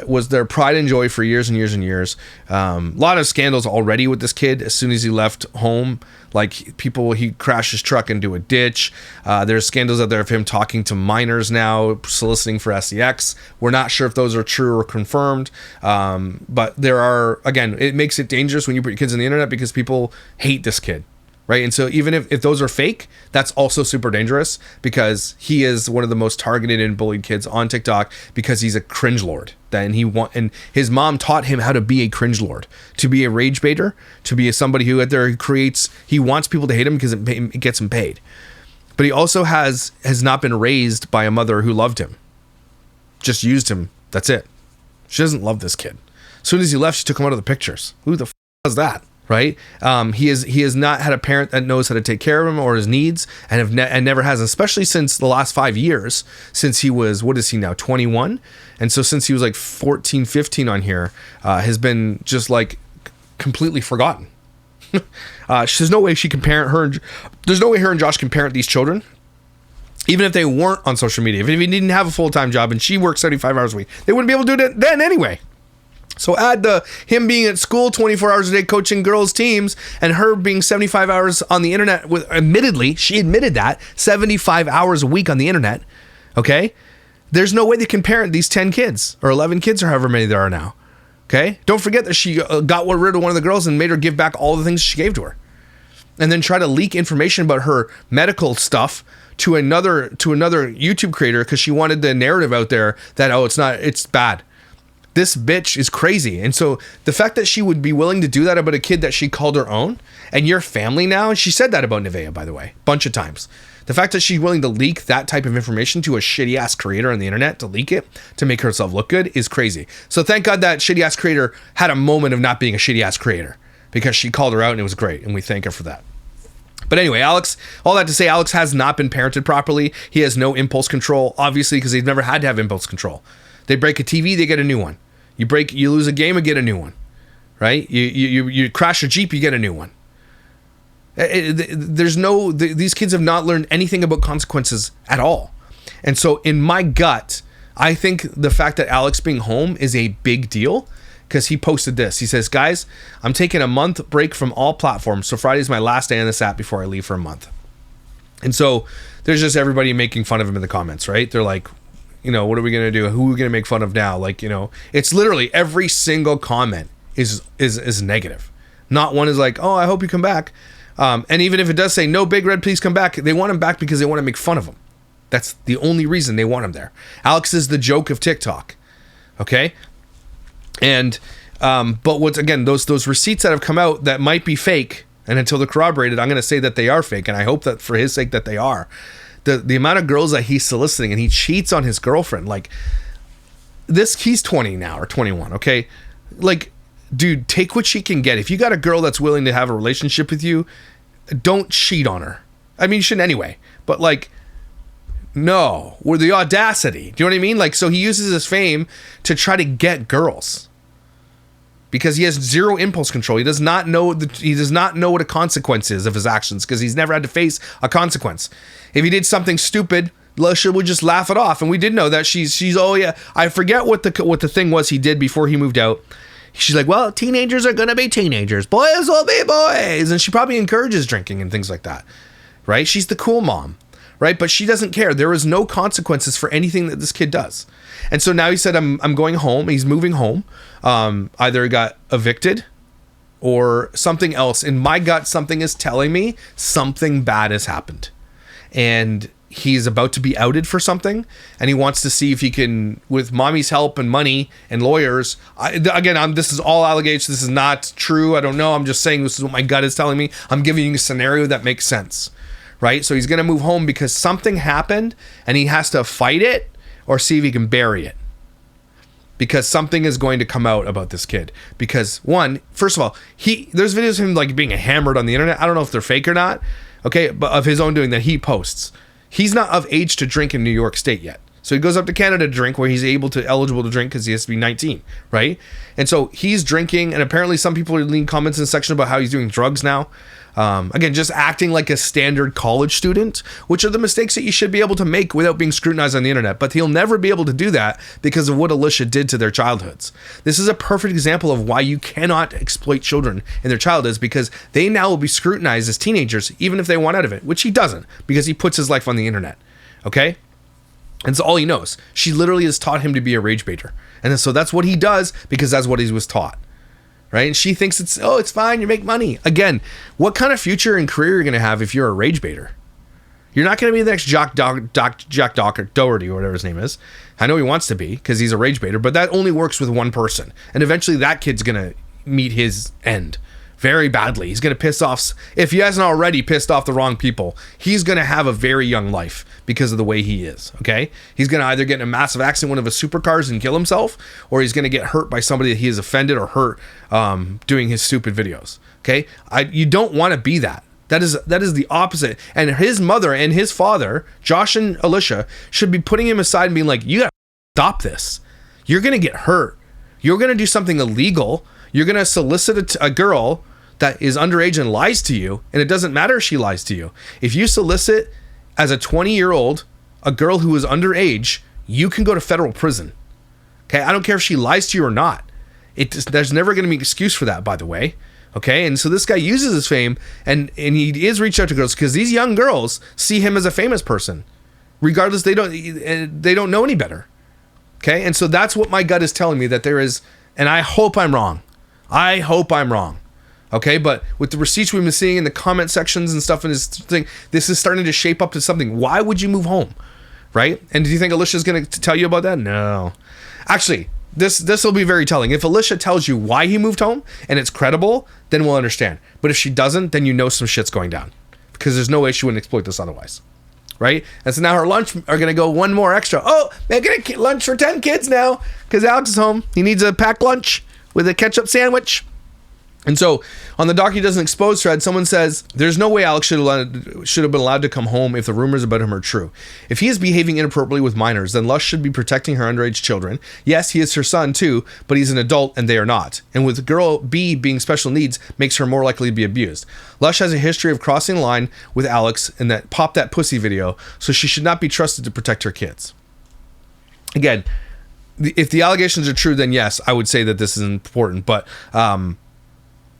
S1: was their pride and joy for years and years and years. A lot of scandals already with this kid. As soon as he left home, like he crashed his truck into a ditch. There's scandals out there of him talking to minors now, soliciting for sex. We're not sure if those are true or confirmed. But there are, again, it makes it dangerous when you put your kids on the internet, because people hate this kid. right? And so even if those are fake, that's also super dangerous, because he is one of the most targeted and bullied kids on TikTok because he's a cringe lord. And his mom taught him how to be a cringe lord, to be a rage baiter, to be somebody who out there he wants people to hate him because it gets him paid. But he also has not been raised by a mother who loved him. Just used him. That's it. She doesn't love this kid. As soon as he left, she took him out of the pictures. Who the was that? Right? He has not had a parent that knows how to take care of him or his needs, and never has, especially since the last 5 years, since he was, what is he now, 21? And so since he was like 14, 15 on here, has been just like completely forgotten. There's no way she can parent her. There's no way her and Josh can parent these children, even if they weren't on social media. If he didn't have a full-time job and she worked 75 hours a week, they wouldn't be able to do it then anyway. So add him being at school 24 hours a day coaching girls teams, and her being 75 hours on the internet with, admittedly, she admitted that, 75 hours a week on the internet. Okay? There's no way they can parent these 10 kids or 11 kids or however many there are now. Okay? Don't forget that she got rid of one of the girls and made her give back all the things she gave to her. And then try to leak information about her medical stuff to another YouTube creator because she wanted the narrative out there that, it's bad. This bitch is crazy. And so the fact that she would be willing to do that about a kid that she called her own, and your family now, and she said that about Nevaeh, by the way, a bunch of times. The fact that she's willing to leak that type of information to a shitty ass creator on the internet, to leak it, to make herself look good, is crazy. So thank God that shitty ass creator had a moment of not being a shitty ass creator, because she called her out and it was great. And we thank her for that. But anyway, Alex, all that to say, Alex has not been parented properly. He has no impulse control, obviously, because he's never had to have impulse control. They break a TV, they get a new one. You lose a game and get a new one, right? You crash a Jeep, you get a new one. These kids have not learned anything about consequences at all. And so in my gut, I think the fact that Alex being home is a big deal, because he posted this. He says, guys, I'm taking a month break from all platforms. So Friday's my last day on this app before I leave for a month. And so there's just everybody making fun of him in the comments, right? They're like, what are we going to do? Who are we going to make fun of now? It's literally every single comment is negative. Not one is like, oh, I hope you come back. And even if it does say, no, Big Red, please come back, they want him back because they want to make fun of him. That's the only reason they want him there. Alex is the joke of TikTok. Okay? And, but what's, again, those receipts that have come out that might be fake, and until they're corroborated, I'm going to say that they are fake. And I hope that for his sake that they are. The amount of girls that he's soliciting, and he cheats on his girlfriend, he's 20 now or 21. Okay. Dude, take what she can get. If you got a girl that's willing to have a relationship with you, don't cheat on her. I mean, you shouldn't anyway, but no, with the audacity. Do you know what I mean? So he uses his fame to try to get girls because he has zero impulse control. He does not know what a consequence is of his actions, because he's never had to face a consequence. If he did something stupid, Lusha would just laugh it off. And we did know that she's oh yeah, I forget what the thing was he did before he moved out. She's like, well, teenagers are gonna be teenagers, boys will be boys, and she probably encourages drinking and things like that, right? She's the cool mom, right? But she doesn't care. There is no consequences for anything that this kid does. And so now he said, I'm going home. He's moving home. Either he got evicted or something else. In my gut, something is telling me something bad has happened, and he's about to be outed for something, and he wants to see if he can, with mommy's help and money and lawyers. This is all allegations. This is not true. I don't know. I'm just saying this is what my gut is telling me. I'm giving you a scenario that makes sense, right? So he's going to move home because something happened, and he has to fight it or see if he can bury it, because something is going to come out about this kid. Because first of all, there's videos of him being hammered on the internet. I don't know if they're fake or not. Okay, but of his own doing that he posts. He's not of age to drink in New York State yet. So he goes up to Canada to drink, where he's eligible to drink because he has to be 19, right? And so he's drinking, and apparently some people are leaving comments in the section about how he's doing drugs now. Again, just acting like a standard college student, which are the mistakes that you should be able to make without being scrutinized on the internet. But he'll never be able to do that because of what Alicia did to their childhoods. This is a perfect example of why you cannot exploit children in their childhoods, because they now will be scrutinized as teenagers, even if they want out of it, which he doesn't, because he puts his life on the internet. Okay? And so all he knows. She literally has taught him to be a rage baiter. And so that's what he does, because that's what he was taught. right? And she thinks it's fine, you make money. Again, what kind of future and career are you going to have if you're a rage baiter? You're not going to be the next Jack Dougherty or whatever his name is. I know he wants to be because he's a rage baiter, but that only works with one person. And eventually that kid's going to meet his end very badly. He's going to piss off, if he hasn't already pissed off the wrong people, he's going to have a very young life because of the way he is, okay? He's going to either get in a massive accident, one of his supercars, and kill himself, or he's going to get hurt by somebody that he has offended or hurt doing his stupid videos, okay? You don't want to be that. That is the opposite. And his mother and his father, Josh and Alicia, should be putting him aside and being like, you got to stop this. You're going to get hurt. You're going to do something illegal. You're going to solicit a girl that is underage and lies to you, and it doesn't matter if she lies to you. If you solicit as a 20-year-old a girl who is underage, you can go to federal prison. Okay, I don't care if she lies to you or not. There's never going to be an excuse for that, by the way. Okay, and so this guy uses his fame, and he is reached out to girls because these young girls see him as a famous person, regardless they don't know any better. Okay, and so that's what my gut is telling me, that there is, and I hope I'm wrong. I hope I'm wrong. Okay, but with the receipts we've been seeing in the comment sections and stuff in this thing, this is starting to shape up to something. Why would you move home, right? And do you think Alicia's going to tell you about that? No. Actually, this will be very telling. If Alicia tells you why he moved home and it's credible, then we'll understand. But if she doesn't, then you know some shit's going down, because there's no way she wouldn't exploit this otherwise, right? And so now her lunch are going to go one more extra. Oh, making a lunch for 10 kids now because Alex is home. He needs a packed lunch with a ketchup sandwich. And so on the Dougherty Doesn't Expose thread, someone says, there's no way Alex should have been allowed to come home if the rumors about him are true. If he is behaving inappropriately with minors, then Lush should be protecting her underage children. Yes, he is her son too, but he's an adult and they are not. And with girl B being special needs makes her more likely to be abused. Lush has a history of crossing the line with Alex in that Pop That Pussy video, so she should not be trusted to protect her kids. Again, if the allegations are true, then yes, I would say that this is important, but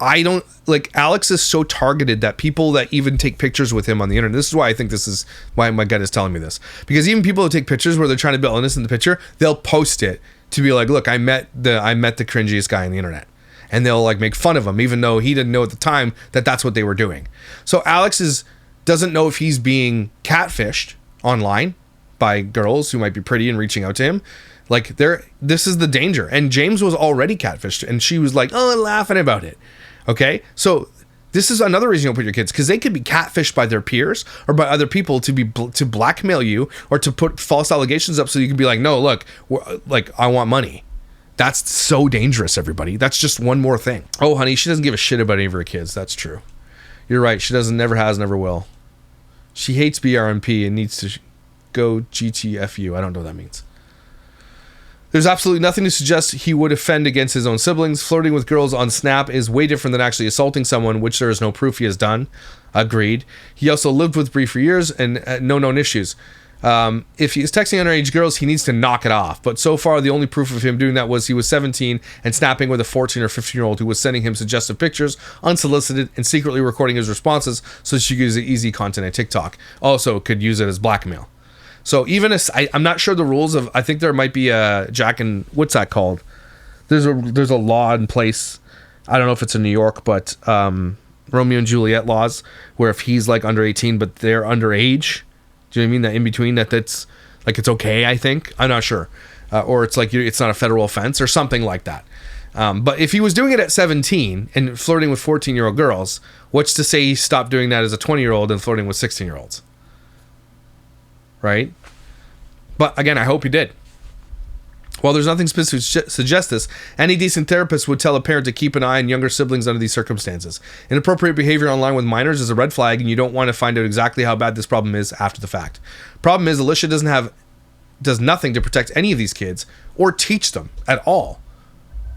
S1: I don't, like, Alex is so targeted that people that even take pictures with him on the internet, this is why I think this is why my gut is telling me this, because even people who take pictures where they're trying to build illness in the picture, they'll post it to be like, look, I met the cringiest guy on the internet, and they'll like make fun of him even though he didn't know at the time that that's what they were doing. So Alex doesn't know if he's being catfished online by girls who might be pretty and reaching out to him. Like, this is the danger. And James was already catfished, and she was like, oh, laughing about it. Okay, so this is another reason you don't put your kids, because they could be catfished by their peers or by other people to blackmail you or to put false allegations up so you can be like, no, look, I want money. That's so dangerous, everybody. That's just one more thing. Oh, honey, she doesn't give a shit about any of her kids. That's true. You're right. She doesn't, never has, never will. She hates BRMP and needs to go GTFU. I don't know what that means. There's absolutely nothing to suggest he would offend against his own siblings. Flirting with girls on Snap is way different than actually assaulting someone, which there is no proof he has done. Agreed. He also lived with Bree for years and no known issues. If he is texting underage girls, he needs to knock it off. But so far, the only proof of him doing that was he was 17 and snapping with a 14 or 15-year-old who was sending him suggestive pictures, unsolicited, and secretly recording his responses so she could use the easy content at TikTok. Also, could use it as blackmail. So even I'm not sure the rules of, I think there might be a Jack and, what's that called? There's a law in place. I don't know if it's in New York, but Romeo and Juliet laws, where if he's like under 18, but they're underage, do you know what I mean? That in between, that's like, it's okay, I think. I'm not sure. Or it's like, it's not a federal offense or something like that. But if he was doing it at 17 and flirting with 14-year-old girls, what's to say he stopped doing that as a 20-year-old and flirting with 16-year-olds? Right? But again, I hope he did. While there's nothing specific to suggest this, any decent therapist would tell a parent to keep an eye on younger siblings under these circumstances. Inappropriate behavior online with minors is a red flag, and you don't want to find out exactly how bad this problem is after the fact. Problem is, Alicia does nothing to protect any of these kids or teach them at all.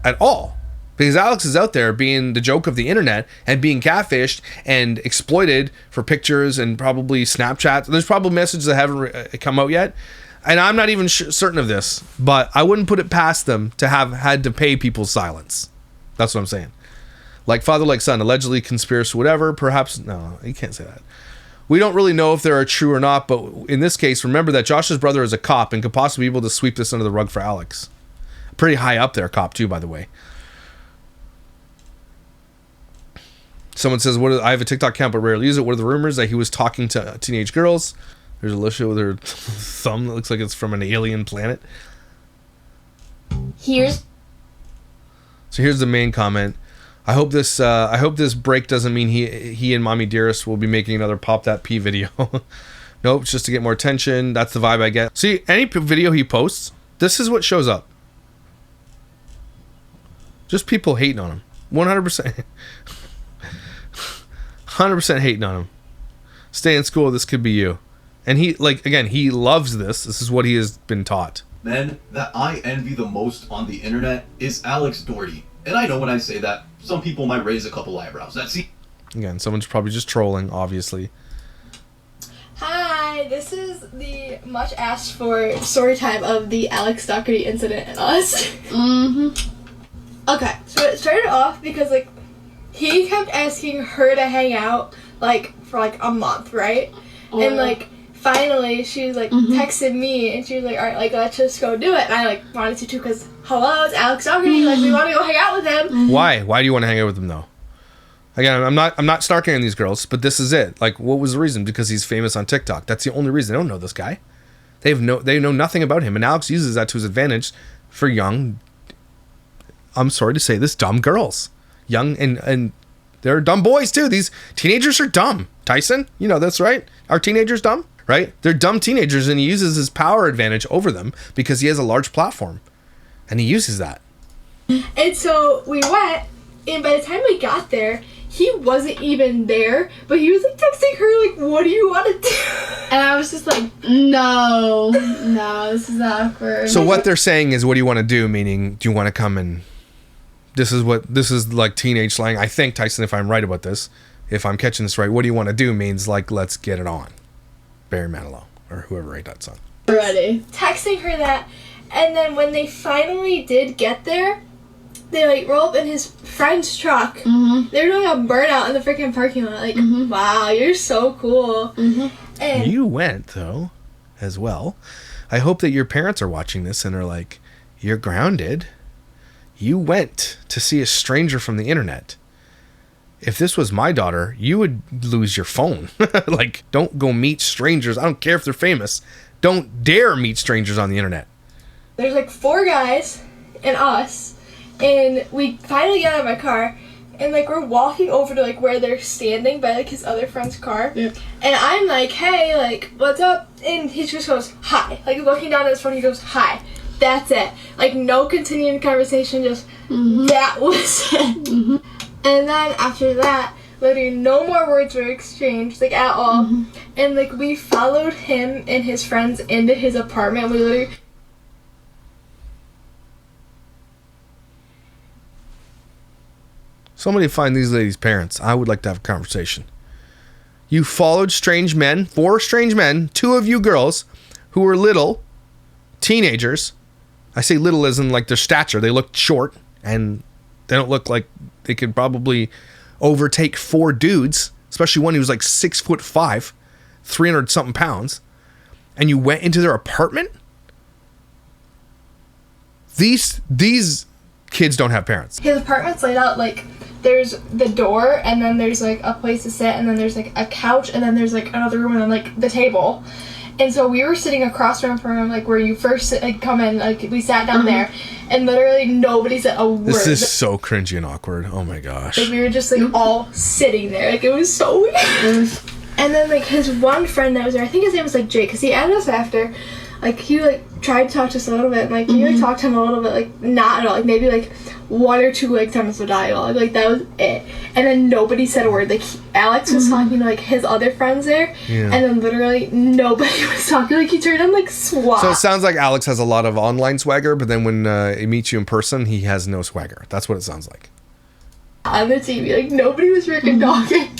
S1: At all. Because Alex is out there being the joke of the internet and being catfished and exploited for pictures and probably Snapchat. There's probably messages that haven't come out yet. And I'm not even certain of this, but I wouldn't put it past them to have had to pay people's silence. That's what I'm saying. Like father, like son, allegedly conspiracy, whatever. Perhaps, no, you can't say that. We don't really know if they are true or not, but in this case, remember that Josh's brother is a cop and could possibly be able to sweep this under the rug for Alex. Pretty high up there, cop too, by the way. Someone says, I have a TikTok account but rarely use it. What are the rumors that he was talking to teenage girls? There's Alicia with her thumb that looks like it's from an alien planet.
S6: Here's
S1: the main comment. I hope this break doesn't mean he and Mommy Dearest will be making another Pop That P video. Nope, it's just to get more attention. That's the vibe I get. See, any video he posts, this is what shows up. Just people hating on him. 100%. 100% hating on him. Stay in school, this could be you. And he, like, again, he loves this. This is what he has been taught.
S7: Men that I envy the most on the internet is Alex Dougherty. And I know when I say that, some people might raise a couple eyebrows.
S1: Again, someone's probably just trolling, obviously.
S6: Hi, this is the much asked for story time of the Alex Dougherty incident and us. Okay, so it started off because, like, he kept asking her to hang out, like, for, like, a month, right? And, like, finally, she was, like, texted me, and she was like, alright, like, let's just go do it. And I, like, wanted to, too, because, hello, it's Alex Dougherty, like, we want to go hang out with him.
S1: Why? Why do you want to hang out with him, though? Again, I'm not snarking on these girls, but this is it. Like, what was the reason? Because he's famous on TikTok. That's the only reason. They don't know this guy. They know nothing about him, and Alex uses that to his advantage for young, I'm sorry to say this, dumb girls. Young, and they're dumb boys, too. These teenagers are dumb. Tyson, you know that's right. Are teenagers dumb? Right? They're dumb teenagers, and he uses his power advantage over them because he has a large platform. And he uses that.
S6: And so we went, and by the time we got there, he wasn't even there, but he was, like, texting her, like, what do you want to do? And I was just like, no, this is awkward.
S1: So what they're saying is, what do you want to do? Meaning, do you want to come and... This is like teenage slang. I think, Tyson, if I'm right about this, if I'm catching this right, what do you want to do means, like, let's get it on. Barry Manilow, or whoever wrote that song.
S6: Ready. Texting her that, and then when they finally did get there, they, like, roll up in his friend's truck. They were doing a burnout in the freaking parking lot. Like, wow, you're so cool. And
S1: you went, though, as well. I hope that your parents are watching this and are like, you're grounded. You went to see a stranger from the internet. If this was my daughter, you would lose your phone. Like, don't go meet strangers. I don't care if they're famous. Don't dare meet strangers on the internet.
S6: there's, like, 4 guys and us. And we finally get out of my car, and, like, we're walking over to, like, where they're standing by, like, his other friend's car. Yeah. And I'm like, hey, like, what's up? And he just goes, hi. Like, looking down at his phone, he goes, hi. That's it. Like, no continuing conversation, just, that was it. And then after that, literally no more words were exchanged, like, at all. And, like, we followed him and his friends into his apartment. We literally...
S1: Somebody find these ladies' parents. I would like to have a conversation. You followed strange men, 4 strange men, 2 of you girls, who were little, teenagers. I say little as in, like, their stature. They looked short, and they don't look like they could probably overtake 4 dudes, especially one who was like 6'5", 300-something pounds, and you went into their apartment? These kids don't have parents.
S6: His apartment's laid out, like, there's the door, and then there's, like, a place to sit, and then there's, like, a couch, and then there's, like, another room, and then, like, the table. And so we were sitting across from him, like, where you first come in, like, we sat down there, and literally nobody said a word.
S1: This is so cringy and awkward. Oh my gosh.
S6: Like, we were just, like, all sitting there. Like, it was so weird. And then, like, his one friend that was there, I think his name was, like, Jake, because he added us after. Like, he, like, tried to talk to us a little bit, and, like, he, like, talked to him a little bit, like, not at all. Like, maybe, like, 1 or 2, like, times of dialogue. Like, that was it. And then nobody said a word. Like, Alex was talking to, like, his other friends there, and then literally nobody was talking. Like, he turned on, like, SWAT.
S1: So it sounds like Alex has a lot of online swagger, but then when he meets you in person, he has no swagger. That's what it sounds like.
S6: On the TV, like, nobody was freaking talking.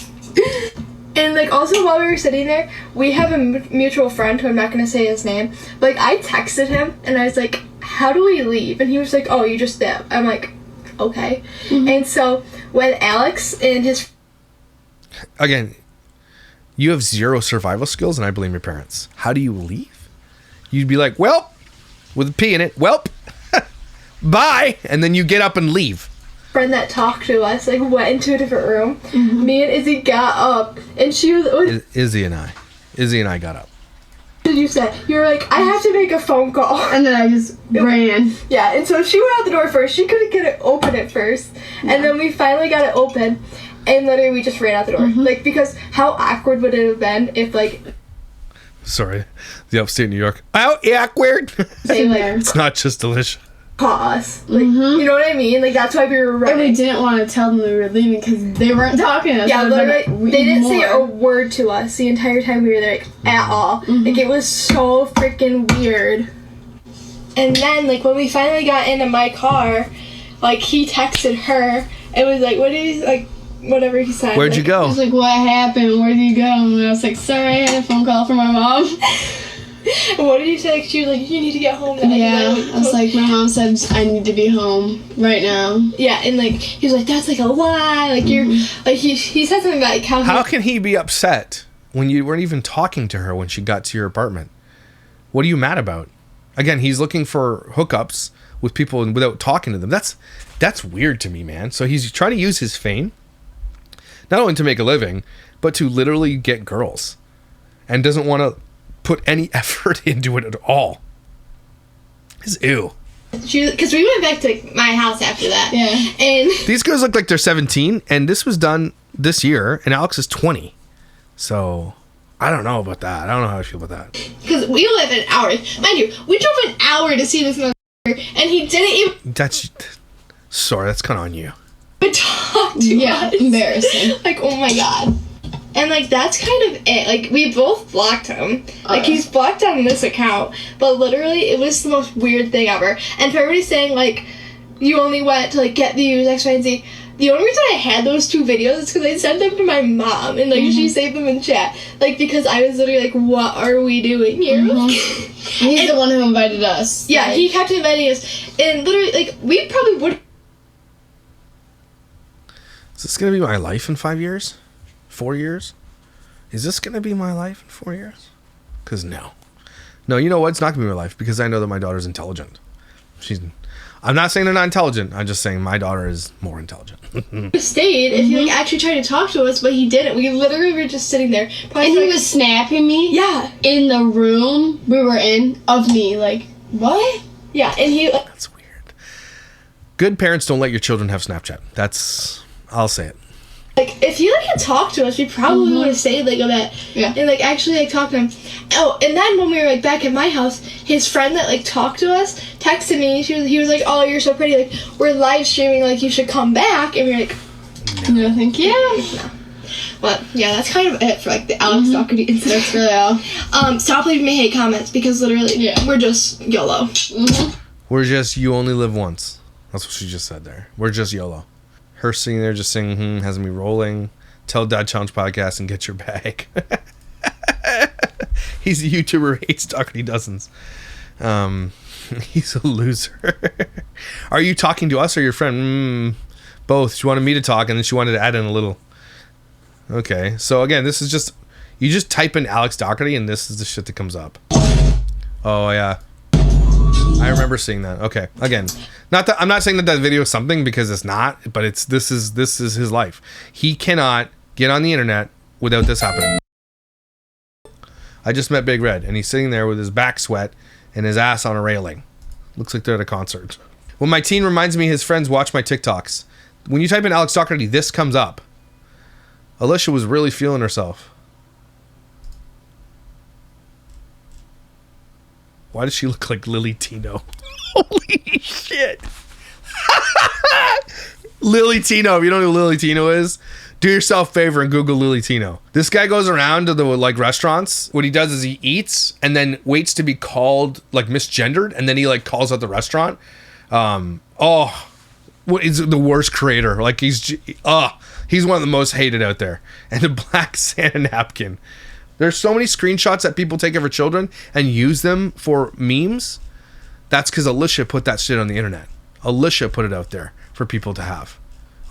S6: And, like, also while we were sitting there, we have a mutual friend who I'm not going to say his name. But, like, I texted him, and I was like, how do we leave? And he was like, oh, you just dip. I'm like, okay. And so when Alex and his...
S1: Again, you have 0 survival skills, and I blame your parents. How do you leave? You'd be like, welp, with a P in it, welp, bye, and then you get up and leave.
S6: friend that talked to us like went into a different room. Me and Izzy got up, and she was.
S1: Izzy and I got up.
S6: What did you say? You were like, I have to make a phone call.
S4: And then I just ran.
S6: Yeah, and so she went out the door first. She couldn't get it open at first. And then we finally got it open. And literally we just ran out the door. Like, because how awkward would it have been if, like...
S1: Sorry. The upstate New York. How awkward.
S6: They, like,
S1: it's not just delicious.
S6: caught us. Like, you know what I mean? Like, that's why we were running.
S4: And we didn't want to tell them we were leaving because they weren't talking to us.
S6: Yeah, literally, they didn't say a word to us the entire time we were there, like, at all. Like, it was so freaking weird. And then, like, when we finally got into my car, like, he texted her. It was like, what did he, like, whatever he said.
S1: Where'd
S6: like,
S1: you go?
S4: He was like, what happened? Where did you go? And I was like, sorry, I had a phone call from my mom.
S6: What did you say? Like, she was like, you need to get home now.
S4: Yeah, I was like, my mom said I need to be home right now.
S6: Yeah, and like, he was like, that's like a lie. Like, you're, like, he said something about like
S1: How can he be upset when you weren't even talking to her when she got to your apartment? What are you mad about? Again, he's looking for hookups with people and without talking to them. That's weird to me, man. So he's trying to use his fame, not only to make a living, but to literally get girls, and doesn't want to put any effort into it at all. It's ew.
S6: Because we went back to my house after that.
S4: Yeah.
S6: And
S1: these girls look like they're 17, and this was done this year, and Alex is 20. So I don't know about that. I don't know how I feel about that.
S6: because we live in hours. Mind you, we drove an hour to see this motherfucker, and he didn't even
S1: Sorry, that's kind of on you.
S6: talk to us.
S4: Embarrassing.
S6: Like, oh my god. And, like, that's kind of it. Like, we both blocked him. Like, he's blocked on this account. But literally, it was the most weird thing ever. And for everybody saying, like, you only went to, like, get views, X, Y, and Z. The only reason I had those 2 videos is because I sent them to my mom. And, like, she saved them in chat. Like, because I was literally like, what are we doing here?
S4: He's the one who invited us.
S6: Yeah,
S4: like,
S6: he kept inviting us. And literally, like, we probably would...
S1: Is this going to be my life in 5 years? 4 years? Is this going to be my life in 4 years? Because no. No, you know what? It's not going to be my life because I know that my daughter's intelligent. I'm not saying they're not intelligent. I'm just saying my daughter is more intelligent.
S6: stayed if he like actually tried to talk to us, but he didn't. We literally were just sitting there.
S4: And he was snapping me.
S6: Yeah.
S4: In the room we were in of me. Like, what?
S6: Yeah, and he...
S1: That's weird. Good parents don't let your children have Snapchat. I'll say it.
S6: Like, if he, like, had talked to us, we probably would have stayed, like, a bit.
S4: Yeah.
S6: And, like, actually, like, talked to him. Oh, and then when we were, like, back at my house, his friend that, like, talked to us texted me. He was like, oh, you're so pretty. Like, we're live streaming. Like, you should come back. And we were like...
S4: No, thank you.
S6: No. But, yeah, that's kind of it for, like, the Alex Dougherty incident.
S4: That's really all.
S6: Stop leaving me hate comments because, literally, we're just YOLO.
S1: We're just, you only live once. That's what she just said there. We're just YOLO. Her sitting there just saying, has me rolling. Tell Dad Challenge Podcast and get your bag. He's a YouTuber who hates Dougherty dozens. He's a loser. Are you talking to us or your friend? Both. She wanted me to talk and then she wanted to add in a little. Okay. So again, this is just, you just type in Alex Dougherty and this is the shit that comes up. Oh yeah. I remember seeing that. Okay. Again, not that I'm not saying that video is something because it's not, but this is his life. He cannot get on the internet without this happening. I just met Big Red and he's sitting there with his back sweat and his ass on a railing. Looks like they're at a concert. When my teen reminds me his friends watch my TikToks. When you type in Alex Dougherty, this comes up. Alicia was really feeling herself. Why does she look like Lily Tino? Holy shit. Lily Tino. If you don't know who Lily Tino is, do yourself a favor and Google Lily Tino. This guy goes around to the like restaurants. What he does is he eats and then waits to be called like misgendered, and then he like calls out the restaurant. What is the worst creator? Like he's one of the most hated out there. And the black Santa napkin. There's so many screenshots that people take of her children and use them for memes. That's because Alicia put that shit on the internet. Alicia put it out there for people to have.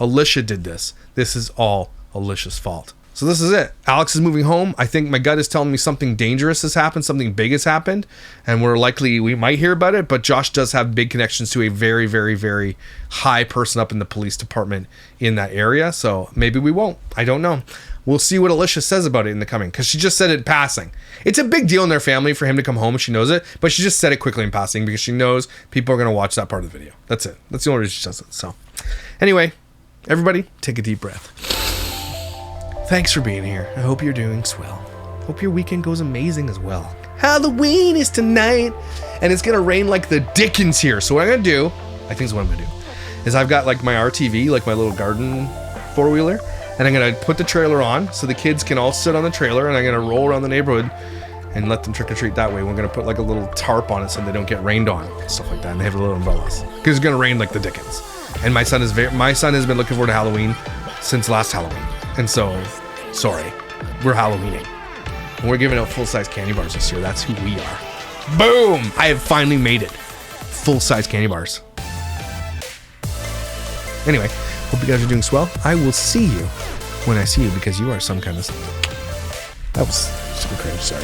S1: Alicia did this. This is all Alicia's fault. So this is it. Alex is moving home. I think my gut is telling me something dangerous has happened, something big has happened, and we might hear about it, but Josh does have big connections to a very, very, very high person up in the police department in that area, so maybe we won't. I don't know. We'll see what Alicia says about it in the coming, because she just said it in passing. It's a big deal in their family for him to come home, and she knows it, but she just said it quickly in passing because she knows people are going to watch that part of the video. That's it. That's the only reason she says it. So anyway, everybody, take a deep breath. Thanks for being here. I hope you're doing swell. Hope your weekend goes amazing as well. Halloween is tonight, and it's gonna rain like the dickens here. So what I'm gonna do, I think is what I'm gonna do, is I've got like my RTV, like my little garden four-wheeler, and I'm gonna put the trailer on so the kids can all sit on the trailer, and I'm gonna roll around the neighborhood and let them trick-or-treat that way. We're gonna put like a little tarp on it so they don't get rained on, stuff like that, and they have little umbrellas, because it's gonna rain like the dickens. And my son has been looking forward to Halloween since last Halloween. And so, sorry, we're Halloweening. And we're giving out full-size candy bars this year. That's who we are. Boom! I have finally made it. Full-size candy bars. Anyway, hope you guys are doing swell. I will see you when I see you, because you are some kind of... That was super cringe, sorry.